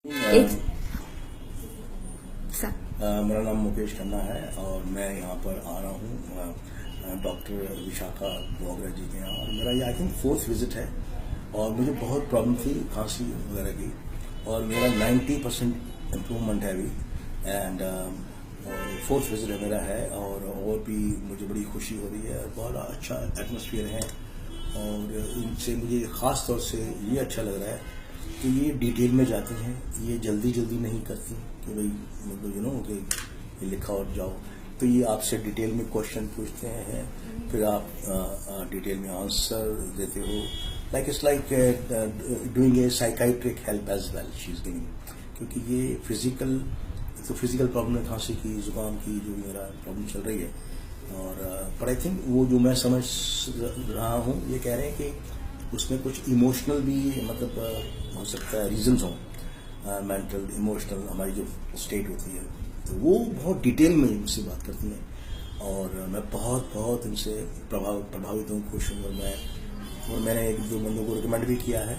मेरा नाम मुकेश खन्ना है और मैं यहाँ पर आ रहा हूँ डॉक्टर विशाखा बोगरा जी के यहाँ। और मेरा ये आई थिंक 4th विजिट है और मुझे बहुत प्रॉब्लम थी खांसी वगैरह की और मेरा 90% इम्प्रूवमेंट है अभी। एंड 4th विजिट मेरा है और भी मुझे बड़ी खुशी हो रही है। बहुत अच्छा एटमॉस्फेयर है और इनसे मुझे ख़ास तौर से ये अच्छा लग रहा है कि ये डिटेल में जाती हैं, ये जल्दी नहीं करती कि भाई मतलब कि ये लिखा और जाओ। तो ये आपसे डिटेल में क्वेश्चन पूछते हैं, फिर आप डिटेल में आंसर देते हो। Like it's like doing a psychiatric help as well she is giving, क्योंकि ये फिजिकल प्रॉब्लम है, खांसी की, जुकाम की जो मेरा प्रॉब्लम चल रही है। और पर आई थिंक वो जो मैं समझ रहा हूँ ये कह रहे हैं कि उसमें कुछ इमोशनल भी मतलब हो सकता है, रीजंस हों, मेंटल इमोशनल हमारी जो स्टेट होती है, तो वो बहुत डिटेल में इनसे बात करती हैं और मैं बहुत इनसे प्रभावित हूँ, खुश हूँ। और मैंने एक दो बंदों को रिकमेंड भी किया है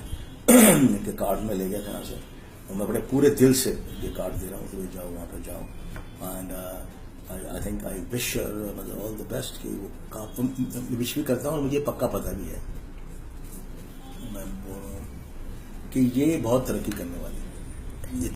इनके कार्ड में ले गया था यहाँ से और मैं बड़े पूरे दिल से ये कार्ड दे रहा हूँ कि जाओ वहाँ पर जाओ। And I think I wish मतलब ऑल द बेस्ट कि वो विश भी करता हूँ और मुझे पक्का पता भी है मैं कि ये बहुत तरक्की करने वाली है।